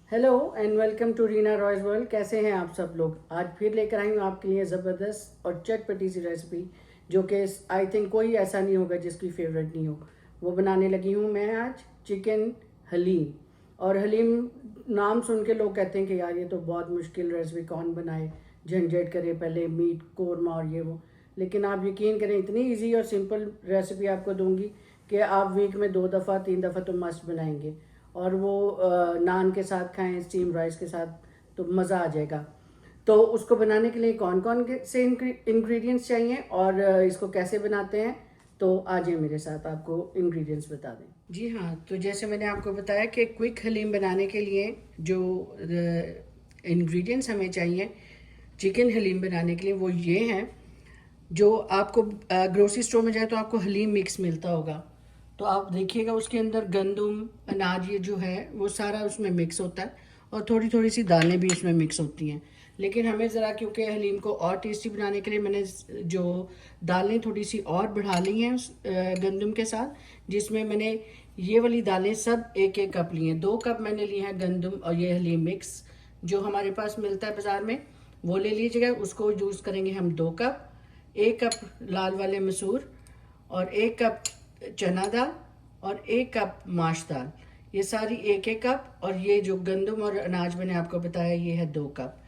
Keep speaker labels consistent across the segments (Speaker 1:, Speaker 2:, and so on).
Speaker 1: Hello and welcome to Reena Roy's world. कैसे हैं आप सब लोग? आज फिर लेकर आई हूँ आपके लिए ज़बरदस्त और चटपटी सी रेसिपी, जो कि आई थिंक कोई ऐसा नहीं होगा जिसकी फेवरेट नहीं हो। वो बनाने लगी हूँ मैं आज चिकन हलीम। और हलीम नाम सुन के लोग कहते हैं कि यार ये तो बहुत मुश्किल रेसिपी, कौन बनाए, झंझट करे, पहले मीट कोरमा और ये वो। लेकिन आप यकीन करें, इतनी इजी और सिंपल रेसिपी आपको दूंगी कि आप वीक में 2 दफ़ा 3 दफ़ा तो मस्त बनाएंगे। और वो नान के साथ खाएं, स्टीम राइस के साथ, तो मज़ा आ जाएगा। तो उसको बनाने के लिए कौन कौन से इंग्रेडिएंट्स चाहिए और इसको कैसे बनाते हैं, तो आ जाए मेरे साथ, आपको इंग्रेडिएंट्स बता दें। जी हाँ, तो जैसे मैंने आपको बताया कि क्विक हलीम बनाने के लिए जो इंग्रेडिएंट्स हमें चाहिए चिकन हलीम बनाने के लिए, वो ये हैं। जो आपको ग्रोसरी स्टोर में जाए तो आपको हलीम मिक्स मिलता होगा, तो आप देखिएगा उसके अंदर गंदम अनाज ये जो है वो सारा उसमें मिक्स होता है, और थोड़ी थोड़ी सी दालें भी इसमें मिक्स होती हैं। लेकिन हमें ज़रा, क्योंकि हलीम को और टेस्टी बनाने के लिए मैंने जो दालें थोड़ी सी और बढ़ा ली हैं उस गंदम के साथ, जिसमें मैंने ये वाली दालें सब एक एक कप ली हैं। 2 कप मैंने लिए हैं गंदम और ये हलीम मिक्स जो हमारे पास मिलता है बाज़ार में, वो ले लीजिएगा। उसको यूज़ करेंगे हम 2 कप। 1 कप लाल वाले मसूर, और 1 कप चना दाल, और 1 कप माश दाल। ये सारी एक एक कप, और ये जो गंदम और अनाज मैंने आपको बताया ये है 2 कप।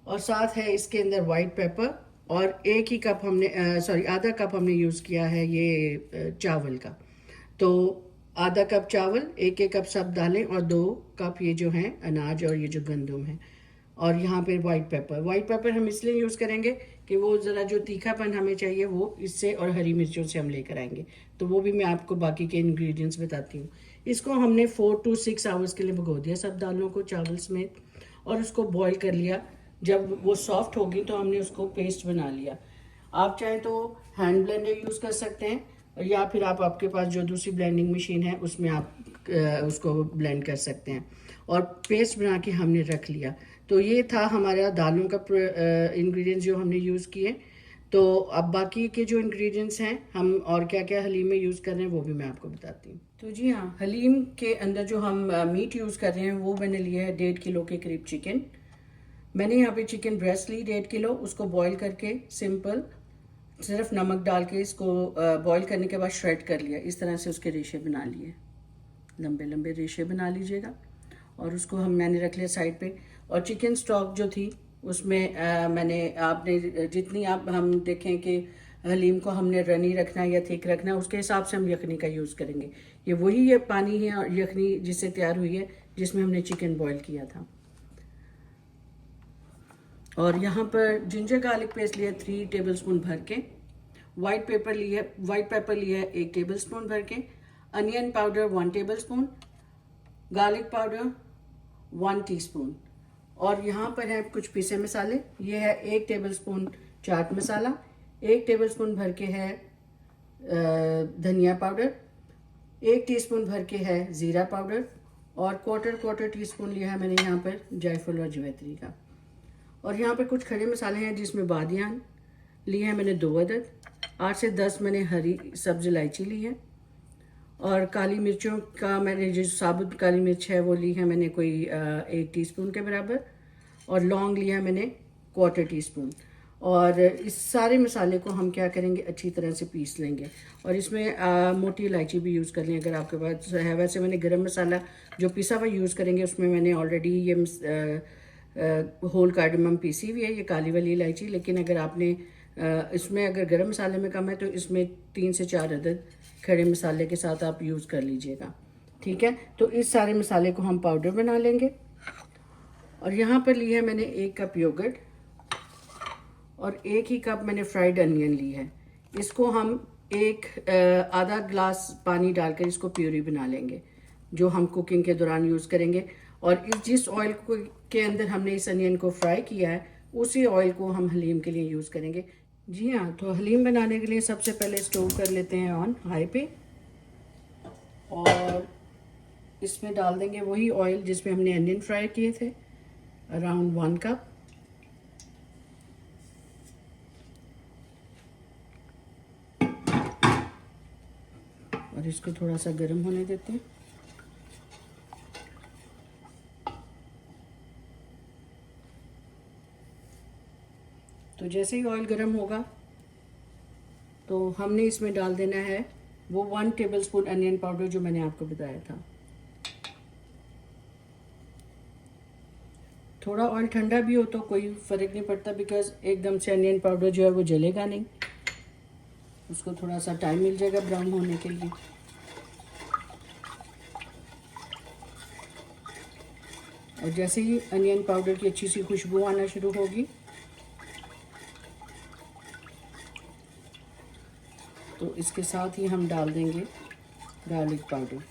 Speaker 1: और साथ है इसके अंदर वाइट पेपर, और एक ही कप हमने सॉरी आधा कप हमने यूज़ किया है ये चावल का। तो आधा कप चावल, एक एक कप सब दालें, और 2 कप ये जो हैं अनाज और ये जो गंदम है। और यहाँ पे वाइट पेपर हम इसलिए यूज़ करेंगे कि वो ज़रा जो तीखापन हमें चाहिए वो इससे और हरी मिर्चों से हम लेकर आएंगे। तो वो भी मैं आपको बाकी के इंग्रेडिएंट्स बताती हूँ। इसको हमने 4 to 6 आवर्स के लिए भिगो दिया, सब दालों को चावल समेत, और उसको बॉईल कर लिया। जब वो सॉफ्ट होगी तो हमने उसको पेस्ट बना लिया। आप चाहें तो हैंड ब्लेंडर यूज़ कर सकते हैं, या फिर आप आपके पास जो दूसरी ब्लेंडिंग मशीन है उसमें आप उसको ब्लेंड कर सकते हैं। और पेस्ट बना के हमने रख लिया। तो ये था हमारा दालों का इंग्रेडिएंट्स जो हमने यूज़ किए। तो अब बाकी के जो इंग्रेडिएंट्स हैं हम और क्या क्या हलीम में यूज़ कर रहे हैं वो भी मैं आपको बताती हूँ। तो जी हाँ, हलीम के अंदर जो हम मीट यूज़ कर रहे हैं वो मैंने लिया है 1.5 किलो के करीब चिकन। मैंने यहाँ पे चिकन ब्रेस्ट ली 1.5 किलो, उसको बॉईल करके सिंपल सिर्फ नमक डाल के इसको बॉईल करने के बाद श्रेड कर लिया। इस तरह से उसके रेशे बना लिए, लंबे लंबे रेशे बना लीजिएगा। और उसको मैंने रख लिया साइड पे। और चिकन स्टॉक जो थी उसमें मैंने, आपने जितनी आप हम देखें कि हलीम को हमने रनी रखना है या थिक रखना है, उसके हिसाब से हम यखनी का यूज़ करेंगे। ये वही ये पानी है और यखनी जिससे तैयार हुई है, जिसमें हमने चिकन बॉईल किया था। और यहाँ पर जिंजर गार्लिक पेस्ट लिया 3 टेबल स्पून भर के। वाइट पेपर लिया है 1 टेबल स्पून भर के। Onion powder 1 table spoon. Garlic powder 1 teaspoon. और यहाँ पर है कुछ पीसे मसाले। ये है 1 table spoon chaat masala, 1 table spoon भर के है धनिया पाउडर, 1 टीस्पून भर के है ज़ीरा पाउडर, और क्वार्टर टीस्पून लिया है मैंने यहाँ पर जायफल और जवैत्री का। और यहाँ पे कुछ खड़े मसाले हैं जिसमें बादियान लिए हैं मैंने 2 अदद, 8 से 10 मैंने हरी सब्ज़ इलायची ली है, और काली मिर्चों का मैंने जो साबुत काली मिर्च है वो ली है मैंने कोई 1 टीस्पून के बराबर, और लौंग लिया मैंने क्वार्टर टीस्पून। और इस सारे मसाले को हम क्या करेंगे, अच्छी तरह से पीस लेंगे। और इसमें मोटी इलायची भी यूज़ कर लें अगर आपके पास है। वैसे मैंने गरम मसाला जो पिसा हुआ यूज़ करेंगे उसमें मैंने ऑलरेडी ये होल कार्डमम पीसी हुई है, ये काली वाली इलायची। लेकिन अगर आपने इसमें अगर गरम मसाले में कम है तो इसमें 3 से 4 अदद खड़े मसाले के साथ आप यूज़ कर लीजिएगा। ठीक है, तो इस सारे मसाले को हम पाउडर बना लेंगे। और यहाँ पर लिया है मैंने 1 कप योगर्ट, और 1 ही कप मैंने फ्राइड अनियन ली है। इसको हम आधा ग्लास पानी डालकर इसको प्यूरी बना लेंगे, जो हम कुकिंग के दौरान यूज़ करेंगे। और जिस ऑयल के अंदर हमने इस अनियन को फ्राई किया है उसी ऑयल को हम हलीम के लिए यूज़ करेंगे। जी हाँ, तो हलीम बनाने के लिए सबसे पहले स्टोव कर लेते हैं ऑन हाई पे, और इसमें डाल देंगे वही ऑयल जिसमें हमने अनियन फ्राई किए थे, अराउंड 1 कप। और इसको थोड़ा सा गर्म होने देते हैं। तो जैसे ही ऑयल गर्म होगा तो हमने इसमें डाल देना है वो 1 टेबलस्पून अनियन पाउडर जो मैंने आपको बताया था। थोड़ा ऑयल ठंडा भी हो तो कोई फ़र्क नहीं पड़ता, बिकॉज एकदम से अनियन पाउडर जो है वो जलेगा नहीं, उसको थोड़ा सा टाइम मिल जाएगा ब्राउन होने के लिए। और जैसे ही अनियन पाउडर की अच्छी सी खुशबू आना शुरू होगी तो इसके साथ ही हम डाल देंगे गार्लिक पाउडर।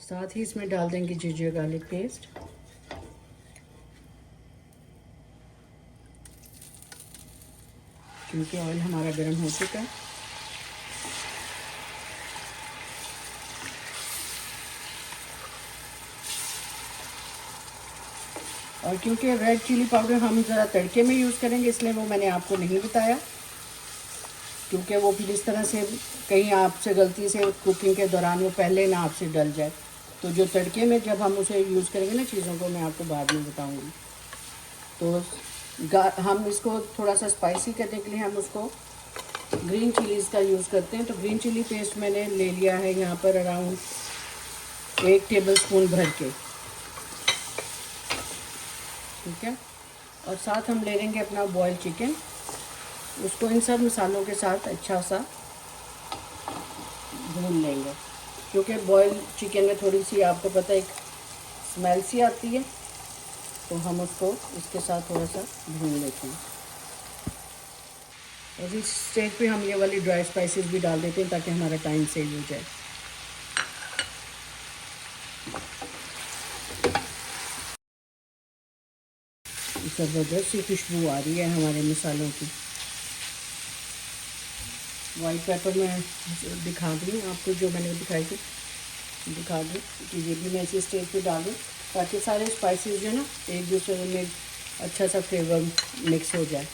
Speaker 1: साथ ही इसमें डाल देंगे जिंजर गार्लिक पेस्ट। क्योंकि ऑयल हमारा गर्म हो चुका है। और क्योंकि रेड चिली पाउडर हम ज़रा तड़के में यूज़ करेंगे इसलिए वो मैंने आपको नहीं बताया, क्योंकि वो फिर इस तरह से कहीं आपसे गलती से कुकिंग के दौरान वो पहले ना आपसे डल जाए। तो जो तड़के में जब हम उसे यूज़ करेंगे ना चीज़ों को, मैं आपको बाद में बताऊंगी। तो हम इसको थोड़ा सा स्पाइसी करने के लिए हम उसको ग्रीन चिलीज़ का यूज़ करते हैं। तो ग्रीन चिली पेस्ट मैंने ले लिया है यहाँ पर अराउंड 1 टेबलस्पून भर के, ठीक है। और साथ हम ले लेंगे अपना बॉयल चिकन, उसको इन सब मसालों के साथ अच्छा सा भून लेंगे, क्योंकि बॉयल चिकन में थोड़ी सी आपको पता है एक स्मेल सी आती है, तो हम उसको इसके साथ थोड़ा सा भून लेते हैं। और इस स्टेज पे हम ये वाली ड्राई स्पाइसेस भी डाल देते हैं ताकि हमारा टाइम सेव हो जाए। ज़बरदस्त सी खुशबू आ रही है हमारे मसालों की। वाइट पेपर मैं दिखा दूँ आपको, जो मैंने दिखाई थी दिखा दूँ कि ये भी मैं इसी स्टेज पे डाल दूँ ताकि सारे स्पाइसेस जो है ना एक दूसरे में अच्छा सा फ्लेवर मिक्स हो जाए।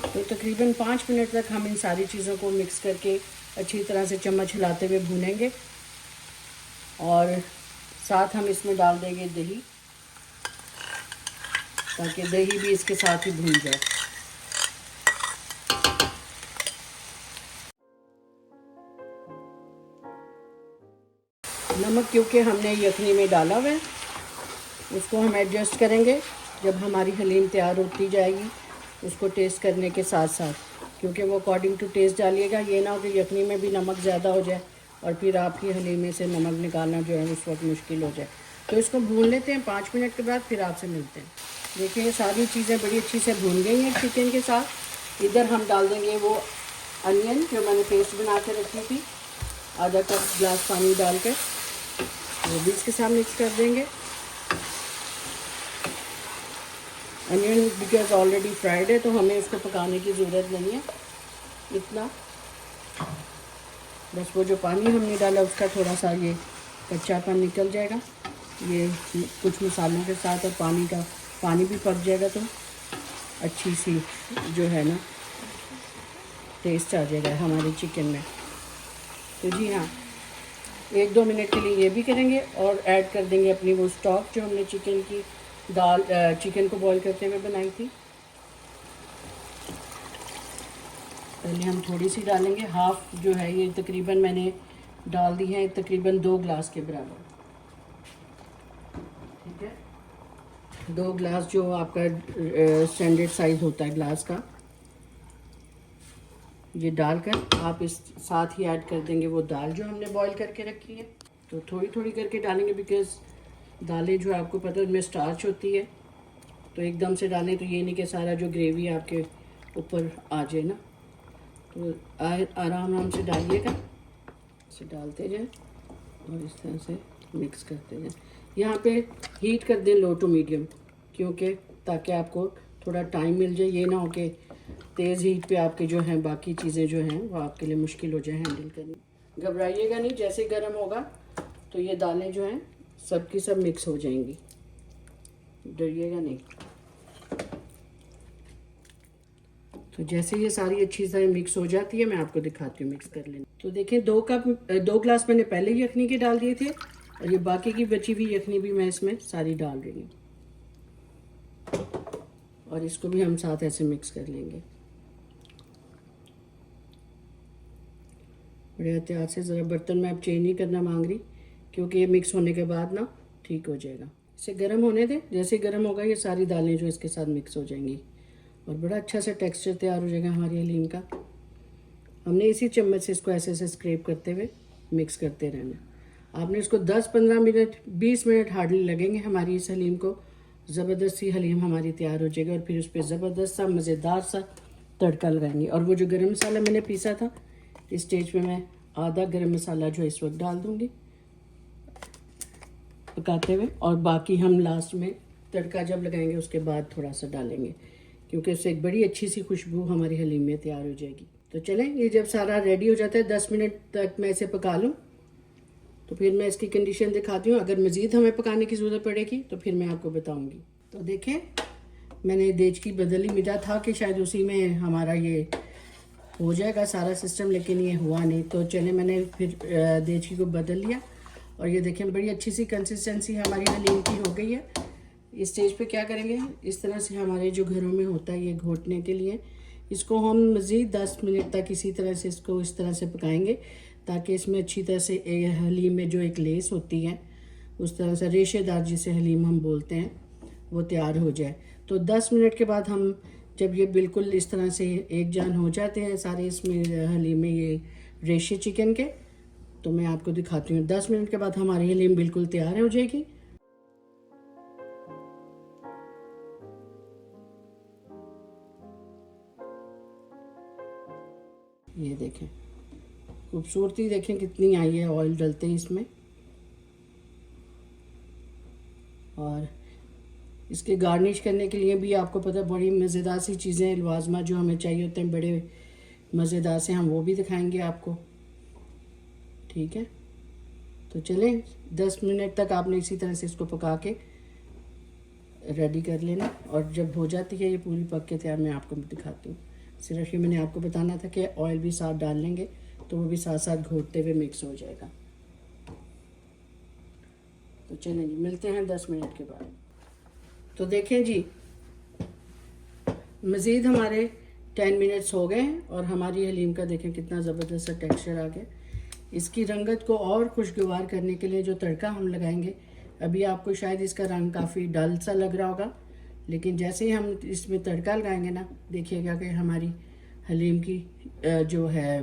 Speaker 1: तो तकरीबन 5 मिनट तक हम इन सारी चीज़ों को मिक्स करके अच्छी तरह से चम्मच हिलाते हुए भूनेंगे। और साथ हम इसमें डाल देंगे दही, ताकि दही भी इसके साथ ही भून जाए। नमक क्योंकि हमने यखनी में डाला हुआ है, उसको हम एडजस्ट करेंगे जब हमारी हलीम तैयार होती जाएगी, उसको टेस्ट करने के साथ साथ, क्योंकि वो अकॉर्डिंग टू टेस्ट डालिएगा। ये ना हो कि यखनी में भी नमक ज़्यादा हो जाए और फिर आपकी हलीम में से नमक निकालना जो है उस वक्त मुश्किल हो जाए। तो इसको भून लेते हैं, 5 मिनट के बाद फिर आपसे मिलते हैं। देखिए सारी चीज़ें बड़ी अच्छी से भून गई हैं चिकन के साथ। इधर हम डाल देंगे वो अनियन जो मैंने पेस्ट बना के रखी थी, आधा कप ग्लास पानी डाल कर वो भी इसके साथ मिक्स कर देंगे। अनियन बिकॉज ऑलरेडी फ्राइड है तो हमें इसको पकाने की ज़रूरत नहीं है इतना, बस वो जो पानी हमने डाला उसका थोड़ा सा ये कच्चापन निकल जाएगा, ये कुछ मसालों के साथ, और पानी भी पक जाएगा तो अच्छी सी जो है ना टेस्ट आ जाएगा हमारे चिकन में। तो जी हाँ, 1-2 मिनट के लिए ये भी करेंगे और ऐड कर देंगे अपनी वो स्टॉक जो हमने चिकन को बॉईल करते हुए बनाई थी। पहले हम थोड़ी सी डालेंगे, हाफ जो है ये तकरीबन मैंने डाल दी है, तकरीबन 2 ग्लास के बराबर, ठीक है। 2 ग्लास जो आपका स्टैंडर्ड साइज़ होता है ग्लास का, ये डालकर आप इस साथ ही ऐड कर देंगे वो दाल जो हमने बॉईल करके रखी है। तो थोड़ी थोड़ी करके डालेंगे, बिकॉज़ दालें जो आपको पता है उनमें स्टार्च होती है, तो एकदम से डालें तो ये नहीं कि सारा जो ग्रेवी आपके ऊपर आ जाए ना। तो आराम से डालिएगा, इसे डालते जाएं और इस तरह से मिक्स करते जाएं। यहाँ पे हीट कर दें लो टू मीडियम, क्योंकि ताकि आपको थोड़ा टाइम मिल जाए, ये ना हो कि तेज़ हीट पे आपके जो हैं बाकी चीज़ें जो हैं वो आपके लिए मुश्किल हो जाए हैंडल करनी। घबराइएगा नहीं, जैसे गर्म होगा तो ये दालें जो हैं सब की सब मिक्स हो जाएंगी, डरिएगा नहीं। तो जैसे ये सारी अच्छी तरह मिक्स हो जाती है मैं आपको दिखाती हूँ मिक्स कर लेना। तो देखें 2 गिलास मैंने पहले ही यखनी के डाल दिए थे और ये बाकी की बची हुई यखनी भी मैं इसमें सारी डाल रही हूँ और इसको भी हम साथ ऐसे मिक्स कर लेंगे। बड़े एहतियात से, ज़रा बर्तन में अब चेंज नहीं करना मांग रही क्योंकि ये मिक्स होने के बाद ना ठीक हो जाएगा। इसे गर्म होने दें, जैसे गर्म होगा ये सारी दालें जो इसके साथ मिक्स हो जाएंगी और बड़ा अच्छा सा टेक्सचर तैयार हो जाएगा हमारी हलीम का। हमने इसी चम्मच से इसको ऐसे ऐसे स्क्रैप करते हुए मिक्स करते रहना। आपने इसको 10-15 मिनट 20 मिनट हार्डली लगेंगे हमारी इस हलीम को। ज़बरदस्त सी हलीम हमारी तैयार हो जाएगी और फिर उस पर ज़बरदस्त सा मज़ेदार सा तड़का लगाएंगे। और वो जो गरम मसाला मैंने पीसा था, इस स्टेज पे मैं आधा गरम मसाला जो इस वक्त डाल दूँगी पकाते हुए, और बाकी हम लास्ट में तड़का जब लगाएंगे उसके बाद थोड़ा सा डालेंगे क्योंकि उससे एक बड़ी अच्छी सी खुशबू हमारी हलीम में तैयार हो जाएगी। तो चलें, ये जब सारा रेडी हो जाता है 10 मिनट तक मैं इसे पका लूँ तो फिर मैं इसकी कंडीशन दिखाती हूँ। अगर मज़ीद हमें पकाने की ज़रूरत पड़ेगी तो फिर मैं आपको बताऊँगी। तो देखें, मैंने देचकी बदली, मिला था कि शायद उसी में हमारा ये हो जाएगा सारा सिस्टम, लेकिन ये हुआ नहीं। तो चले मैंने फिर देचकी को बदल लिया और ये देखें बड़ी अच्छी सी कंसिस्टेंसी हमारी हलीम की हो गई है। इस स्टेज पे क्या करेंगे, इस तरह से हमारे जो घरों में होता है ये घोटने के लिए, इसको हम मज़ीद 10 मिनट तक इसी तरह से इसको इस तरह से पकाएंगे ताकि इसमें अच्छी तरह से हलीम में जो एक लेस होती है उस तरह से रेशेदार जिसे हलीम हम बोलते हैं वो तैयार हो जाए। तो 10 मिनट के बाद हम जब ये बिल्कुल इस तरह से एक जान हो जाते हैं सारे इसमें हलीम में ये रेशे चिकन के, तो मैं आपको दिखाती हूँ। 10 मिनट के बाद हमारी हलीम बिल्कुल तैयार हो जाएगी। ये देखें खूबसूरती, देखें कितनी आई है ऑयल डलते ही इसमें। और इसके गार्निश करने के लिए भी आपको पता है बड़ी मज़ेदार सी चीज़ें, लवाजमा जो हमें चाहिए होते हैं बड़े मज़ेदार से, हम वो भी दिखाएंगे आपको। ठीक है, तो चलें 10 मिनट तक आपने इसी तरह से इसको पका के रेडी कर लेना और जब हो जाती है ये पूरी पक के तैयार मैं आपको दिखाती हूँ। सिर्फ ये मैंने आपको बताना था कि ऑयल भी साथ डाल लेंगे तो वो भी साथ साथ घोटते हुए मिक्स हो जाएगा। तो चलें जी, मिलते हैं 10 मिनट के बाद। तो देखें जी, मज़ीद हमारे 10 मिनट्स हो गए हैं और हमारी हलीम का देखें कितना ज़बरदस्त सा टेक्सचर आ गया। इसकी रंगत को और खुशगवार करने के लिए जो तड़का हम लगाएंगे, अभी आपको शायद इसका रंग काफ़ी डल सा लग रहा होगा, लेकिन जैसे ही हम इसमें तड़का लगाएंगे ना, देखिएगा कि हमारी हलीम की जो है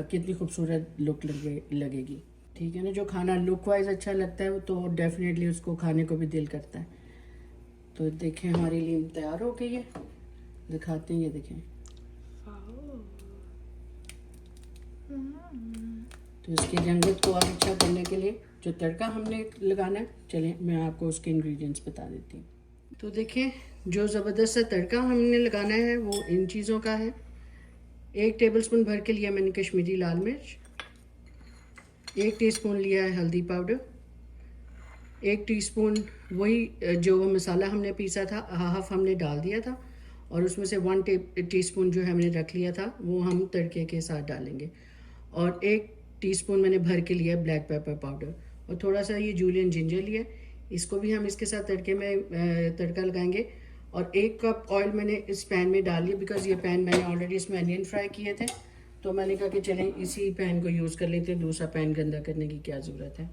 Speaker 1: कितनी खूबसूरत लुक लगेगी। ठीक है ना, जो खाना लुक वाइज अच्छा लगता है तो डेफिनेटली उसको खाने को भी दिल करता है। तो देखें हमारी हलीम तैयार हो गई है, दिखाते हैं। ये देखें, तो इसकी रंगत को और अच्छा करने के लिए जो तड़का हमने लगाना है, चलें मैं आपको उसके इंग्रेडिएंट्स बता देती हूँ। तो देखिए, जो ज़बरदस्त सा तड़का हमने लगाना है वो इन चीज़ों का है। 1 टेबलस्पून भर के लिया मैंने कश्मीरी लाल मिर्च, 1 टीस्पून लिया है हल्दी पाउडर, 1 टीस्पून वही जो मसाला हमने पीसा था हाफ हमने डाल दिया था, और उसमें से 1 टीस्पून जो है हमने रख लिया था वो हम तड़के के साथ डालेंगे, और 1 टीस्पून मैंने भर के लिया ब्लैक पेपर पाउडर, और थोड़ा सा ये जूलियन जिंजर लिया, इसको भी हम इसके साथ तड़के में तड़का लगाएंगे। और 1 कप ऑयल मैंने इस पैन में डाल लिया, बिकॉज़ ये पैन मैंने ऑलरेडी इसमें अनियन फ्राई किए थे, तो मैंने कहा कि चलें इसी पैन को यूज़ कर लेते हैं, दूसरा पैन गंदा करने की क्या ज़रूरत है।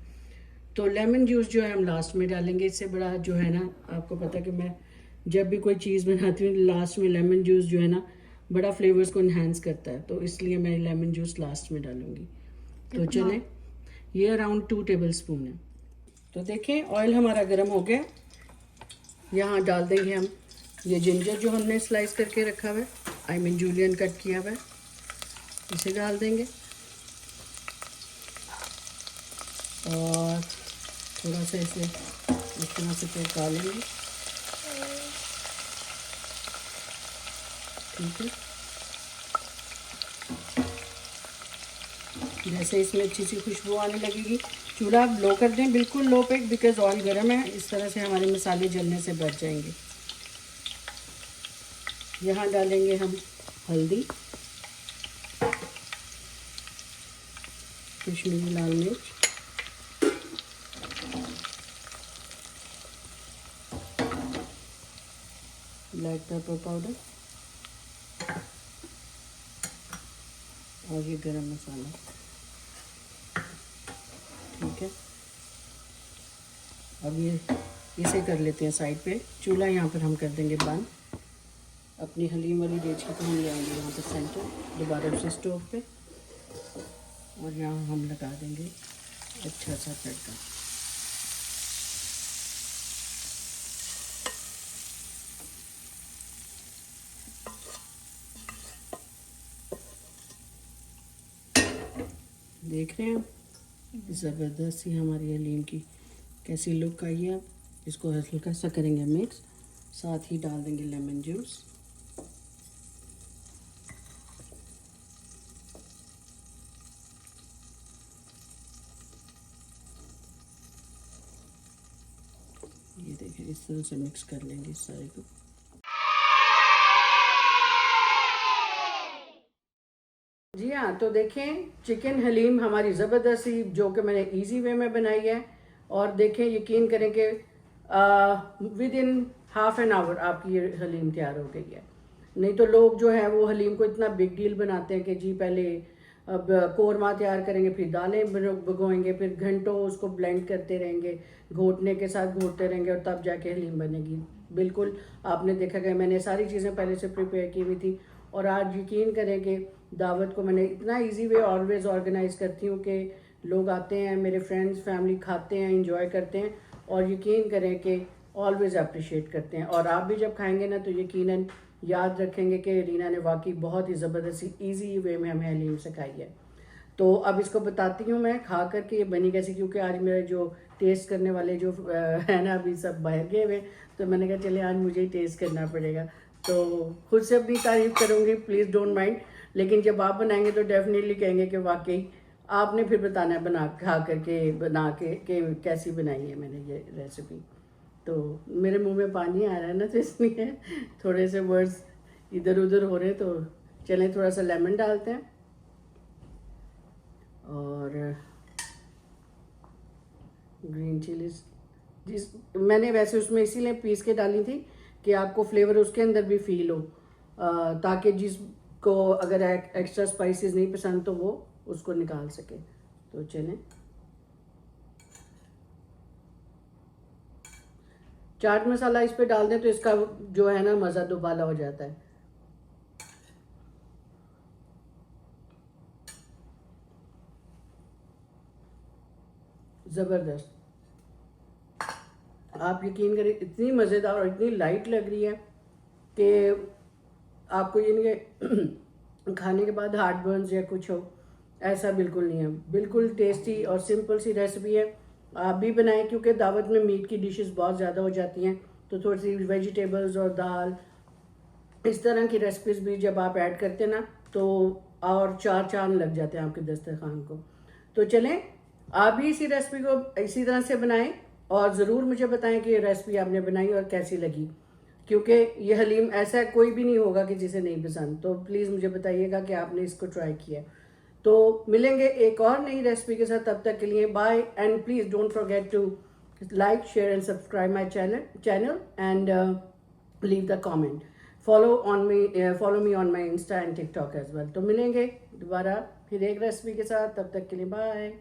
Speaker 1: तो लेमन जूस जो है हम लास्ट में डालेंगे। इससे बड़ा जो है ना, आपको पता कि मैं जब भी कोई चीज़ बनाती हूँ लास्ट में लेमन जूस जो है ना बड़ा फ्लेवर्स को इन्हांस करता है, तो इसलिए मैं लेमन जूस लास्ट में डालूँगी। तो चलें, ये अराउंड 2 टेबल स्पून है। तो देखें ऑयल हमारा गर्म हो गया, यहाँ डाल देंगे हम ये जिंजर जो हमने स्लाइस करके रखा हुआ है, आई मीन जूलियन कट किया हुआ है, इसे डाल देंगे और थोड़ा सा इसे इस तरह से पका लेंगे। ठीक है, जैसे इसमें अच्छी सी खुशबू आने लगेगी, चूल्हा आप लो कर दें, बिल्कुल लो पे, बिकॉज ऑयल गर्म है, इस तरह से हमारे मसाले जलने से बच जाएंगे। यहाँ डालेंगे हम हल्दी, कश्मीरी लाल मिर्च, ब्लैक पेपर पाउडर और ये गरम मसाला। ठीक है, अब ये इसे कर लेते हैं साइड पे। चूल्हा यहाँ पर हम कर देंगे बंद। अपनी हलीम वाली देचकी को हम ले आएंगे यहाँ पर सेंटर, दोबारा से स्टोव पे, और यहाँ हम लगा देंगे अच्छा सा तड़का। देख रहे हैं आप ज़बरदस्त सी हमारी हलीम की कैसी लुक आई है। इसको हल्का सा करेंगे मिक्स, साथ ही डाल देंगे लेमन जूस। ये देखें, इस तरह से मिक्स कर लेंगे इस सारे को। जी हाँ, तो देखें चिकन हलीम हमारी ज़बरदस्ती जो कि मैंने इजी वे में बनाई है। और देखें, यकीन करें कि with in half an hour आपकी ये हलीम तैयार हो गई है। नहीं तो लोग जो है वो हलीम को इतना बिग डील बनाते हैं कि जी पहले अब कोरमा तैयार करेंगे, फिर दालें भिगोएंगे, फिर घंटों उसको ब्लेंड करते रहेंगे, घोटने के साथ घोटते रहेंगे और तब जाके हलीम बनेगी। बिल्कुल आपने देखा कि मैंने सारी चीज़ें पहले से प्रिपेयर की हुई थी। और आज यकीन करें कि दावत को मैंने इतना इजी वे ऑलवेज ऑर्गेनाइज करती हूँ कि लोग आते हैं, मेरे फ्रेंड्स फैमिली खाते हैं, इंजॉय करते हैं, और यकीन करें कि ऑलवेज अप्रिशिएट करते हैं। और आप भी जब खाएंगे ना तो यकीनन याद रखेंगे कि रीना ने वाकई बहुत ही ज़बरदस्त ईजी वे में हमें हलीम सिखाई है। तो अब इसको बताती हूँ मैं खा करके ये बनी कैसी, क्योंकि आज मेरे जो टेस्ट करने वाले जो है ना अभी सब बाहर गए हुए, तो मैंने कहा चले आज मुझे ही टेस्ट करना पड़ेगा। तो खुद से अपनी तारीफ़ करूँगी, प्लीज़ डोंट माइंड, लेकिन जब आप बनाएंगे तो डेफिनेटली कहेंगे कि वाकई आपने फिर बताना है बना खा करके बना के कैसी बनाई है मैंने ये रेसिपी। तो मेरे मुंह में पानी आ रहा है ना, तो इसलिए थोड़े से वर्ड्स इधर उधर हो रहे हैं। तो चलें थोड़ा सा लेमन डालते हैं, और ग्रीन चिलीज जिस मैंने वैसे उसमें इसीलिए पीस के डाली थी कि आपको फ्लेवर उसके अंदर भी फील हो, ताकि जिसको अगर एक्स्ट्रा स्पाइसेस नहीं पसंद तो वो उसको निकाल सके। तो चलें, चाट मसाला इस पे डाल दें तो इसका जो है ना मज़ा दुबाला हो जाता है। ज़बरदस्त, आप यकीन करें इतनी मज़ेदार और इतनी लाइट लग रही है कि आपको ये नहीं कि खाने के बाद हार्ट बर्न्स या कुछ हो, ऐसा बिल्कुल नहीं है। बिल्कुल टेस्टी और सिंपल सी रेसिपी है, आप भी बनाएं, क्योंकि दावत में मीट की डिशेस बहुत ज़्यादा हो जाती हैं। तो थोड़ी सी वेजिटेबल्स और दाल इस तरह की रेसिपीज भी जब आप ऐड करते हैं ना तो और चार चांद लग जाते हैं आपके दस्तरखान को। तो चलें आप भी इसी रेसिपी को इसी तरह से बनाएं और ज़रूर मुझे बताएं कि ये रेसिपी आपने बनाई और कैसी लगी, क्योंकि ये हलीम ऐसा कोई भी नहीं होगा कि जिसे नहीं पसंद। तो प्लीज़ मुझे बताइएगा कि आपने इसको ट्राई किया। तो मिलेंगे एक और नई रेसिपी के साथ, तब तक के लिए bye, and please don't forget to like share and subscribe my channel and leave the comment. Follow me on my insta and TikTok as well. तो मिलेंगे दोबारा फिर एक रेसिपी के साथ, तब तक के लिए बाय।